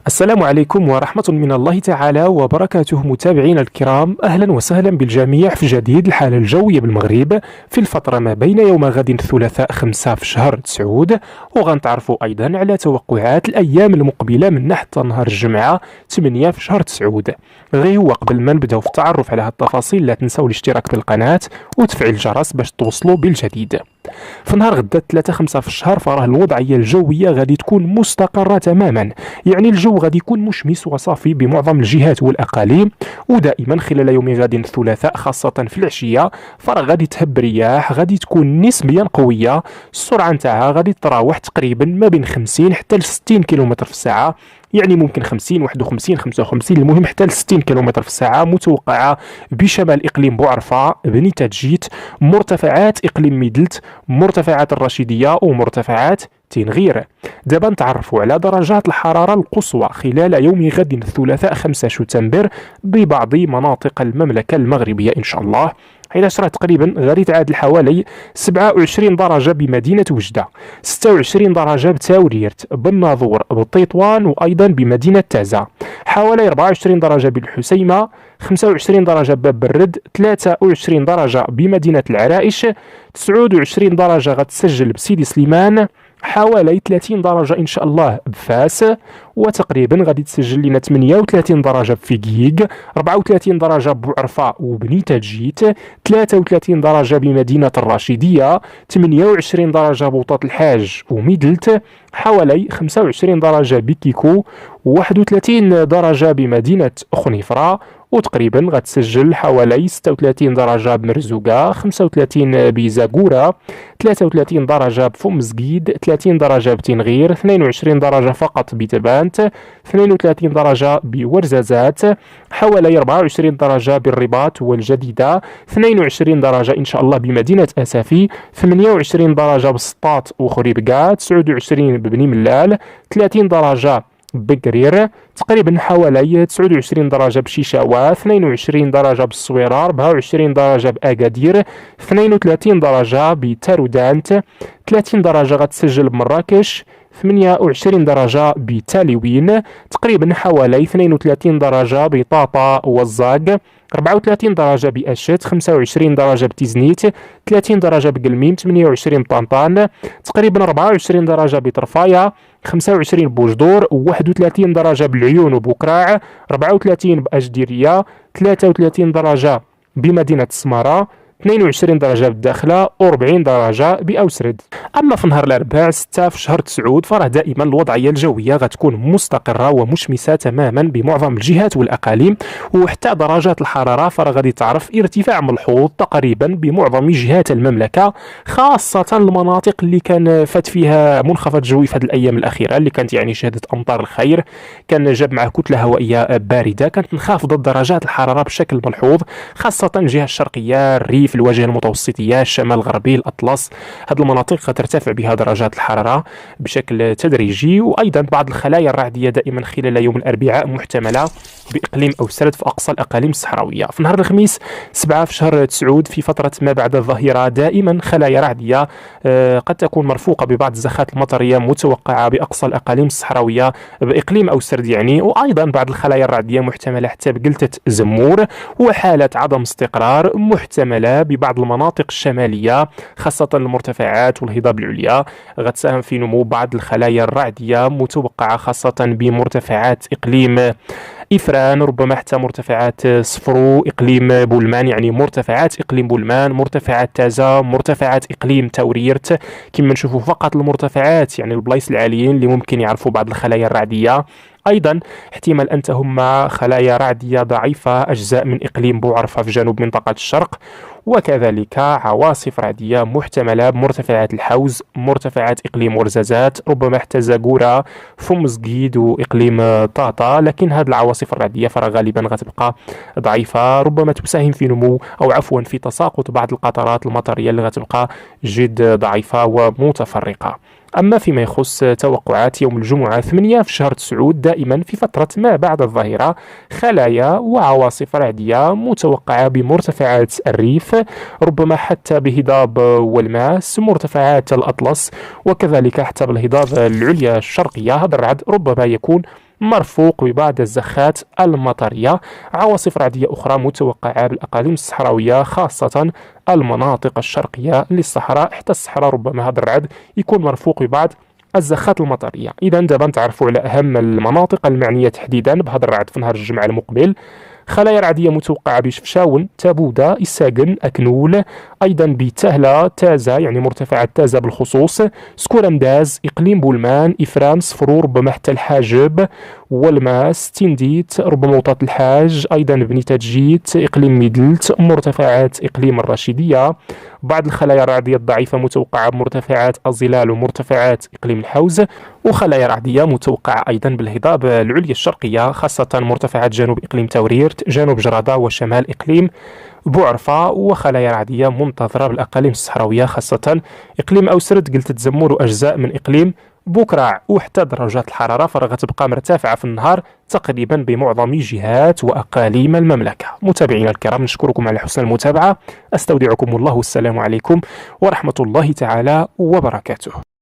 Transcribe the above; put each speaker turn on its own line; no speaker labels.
السلام عليكم ورحمة من الله تعالى وبركاته متابعينا الكرام، أهلا وسهلا بالجميع في جديد الحالة الجوية بالمغرب في الفترة ما بين يوم غد الثلاثاء 5 في شهر تسعود، وغنتعرفوا أيضا على توقعات الأيام المقبلة من حتى نهار الجمعة 8 في شهر تسعود. غير هو قبل ما نبداو في التعرف على هذه التفاصيل لا تنسوا الاشتراك بالقناة وتفعيل الجرس باش توصلوا بالجديد. في نهار غدا 3 5 في الشهر فراه الوضعية الجوية غادي تكون مستقرة تماما، يعني الجو غادي يكون مشمس وصافي بمعظم الجهات والأقاليم، ودائما خلال يوم غد الثلاثاء خاصة في العشية فراه غادي تهب رياح غادي تكون نسبيا قوية، السرعة نتاعها غادي تراوح تقريبا ما بين 50 حتى ل 60 كيلومتر في الساعة، يعني ممكن 50 51 55 المهم حتى ل 60 كيلومتر في الساعة متوقعة بشمال إقليم بوعرفة، بني تجيت، مرتفعات إقليم ميدلت، مرتفعات الرشيدية ومرتفعات تنغير. دابا نتعرفوا على درجات الحرارة القصوى خلال يوم غد الثلاثاء 5 شتنبر ببعض مناطق المملكة المغربية إن شاء الله. حيث راه تقريبا غادي تعادل حوالي 27 درجة بمدينة وجدة، 26 درجة بتاوريرت، بالناظور، بالتطوان وأيضا بمدينة تعزة، حوالي 24 درجة بالحسيمة، 25 درجة باب الرد، 23 درجة بمدينة العرائش، 29 درجة غتسجل بسيدي سليمان، حوالي 30 درجة إن شاء الله بفاس، وتقريبا غادي تسجل لنا 38 درجة بفيكيك، 34 درجة بوعرفة وبني تجيت، 33 درجة بمدينة الرشيدية، 28 درجة بوطاط الحاج وميدلت، حوالي 25 درجة بكيكو، 31 درجة بمدينة خنيفرة، وتقريبا غتسجل حوالي 36 درجة بمرزوقة، 35 بزاكورة، 33 درجة بفم زقيد، 30 درجة بتنغير، 22 درجة فقط بتبانت، 32 درجة بورزازات، حوالي 24 درجة بالرباط والجديدة، 22 درجة إن شاء الله بمدينة أسافي، 28 درجة بسطات وخريبكا، 29 ببني ملال، 30 درجة بقرير، تقريبا حوالي 29 درجة بشيشاوة، 22 درجة بالصويرة، 24 درجة بأكادير، 32 درجة بتارودانت، 30 درجة غتسجل بمراكش، 28 درجة بتاليوين، تقريبا حوالي 32 درجة بطاطا والزاق، 34 درجة بأشت، 25 درجة بتيزنيت، 30 درجة بقلميم، 28 بطنطان، تقريبا 24 درجة بطرفايا، 25 بوجدور، 31 درجة بالعيون وبوكراع، 34 بأجديرية، 33 درجة بمدينة السمارة، 22 درجة بالداخلة، و40 درجة بأوسرد. أما في نهار الأربعاء 6 في شهر تسعود فراه دائما الوضعية الجوية غتكون مستقرة ومشمسة تماما بمعظم الجهات والأقاليم، وحتى درجات الحرارة فراه غادي تعرف ارتفاع ملحوظ تقريبا بمعظم جهات المملكة، خاصة المناطق اللي كان فات فيها منخفض جوي في هذه الأيام الأخيرة اللي كانت يعني شهدت أمطار الخير، كان جاب معه كتلة هوائية باردة، كانت منخفضة درجات الحرارة بشكل ملحوظ، خاصة الجهة الشرقية، الريف، الوجه المتوسطية، الشمال الغربي، الأطلس، هذه المناطق غترتفع بها درجات الحرارة بشكل تدريجي. وأيضا بعض الخلايا الرعدية دائما خلال يوم الأربعاء محتملة بإقليم أوسرد في أقصى الأقاليم الصحراوية. في نهار الخميس 7 في شهر تسعود في فترة ما بعد الظهيرة دائما خلايا رعدية قد تكون مرفوقة ببعض الزخات المطرية متوقعة بأقصى الأقاليم الصحراوية بإقليم أوسرد يعني، وأيضا بعض الخلايا الرعدية محتملة حتى بقلتة زمور، وحالة عدم استقرار محتملة ببعض المناطق الشمالية خاصة المرتفعات والهضاب العليا، غتساهم في نمو بعض الخلايا الرعدية متوقعة خاصة بمرتفعات إقليم إفران، ربما حتى مرتفعات صفرو، إقليم بولمان، يعني مرتفعات إقليم بولمان، مرتفعات تازا، مرتفعات إقليم تاوريرت، كما نشوفوا فقط المرتفعات يعني البلايص العاليين اللي ممكن يعرفوا بعض الخلايا الرعدية. أيضا احتمال أن تهم خلايا رعدية ضعيفة أجزاء من إقليم بوعرفة في جنوب منطقة الشرق، وكذلك عواصف رعدية محتملة بمرتفعات الحوز، مرتفعات إقليم ورزازات، ربما حتى زاكورة، فم زقيد وإقليم طاطا، لكن هذه العواصف الرعدية فرا غالبا غتبقى ضعيفة، ربما تساهم في نمو أو عفوا في تساقط بعض القطرات المطرية اللي غتبقى جد ضعيفة ومتفرقة. أما فيما يخص توقعات يوم الجمعة 8 في شهر تسعود دائما في فترة ما بعد الظهيرة خلايا وعواصف رعدية متوقعة بمرتفعات الريف، ربما حتى بهضاب والماس، مرتفعات الأطلس، وكذلك حتى بالهضاب العليا الشرقية. هذا الرعد ربما يكون مرفوق ببعض الزخات المطرية. عواصف رعدية أخرى متوقعة بالأقاليم الصحراوية، خاصة المناطق الشرقية للصحراء. حتى الصحراء ربما هذا الرعد يكون مرفوق ببعض الزخات المطرية. إذا دابا نتعرفوا على أهم المناطق المعنية تحديدا بهذا الرعد في نهار الجمعة المقبل. خلايا رعدية متوقعة بشفشاون، تابودة، إساقن، أكنول، أيضا بتهلة، تازة يعني مرتفعات تازة بالخصوص، سكورمداز، إقليم بولمان، إفران، صفرور، ربما حتى الحاجب والماس، تنديت، ربما وطاط الحاج، أيضا بني تجيت، إقليم ميدلت، مرتفعات إقليم الرشيدية. بعض الخلايا الرعدية الضعيفة متوقعة بمرتفعات الظلال ومرتفعات إقليم الحوز، وخلايا رعدية متوقعة أيضا بالهضاب العليا الشرقية، خاصة مرتفعات جنوب إقليم توريرت، جنوب جرادة وشمال إقليم بوعرفة. وخلايا رعدية منتظرة بالأقاليم الصحراوية، خاصة إقليم أوسرد، قلت تزمر، وأجزاء من إقليم بوكراع. وحتى درجات الحرارة غتبقى مرتفعة في النهار تقريبا بمعظم جهات وأقاليم المملكة. متابعينا الكرام، نشكركم على حسن المتابعة، أستودعكم الله، والسلام عليكم ورحمة الله تعالى وبركاته.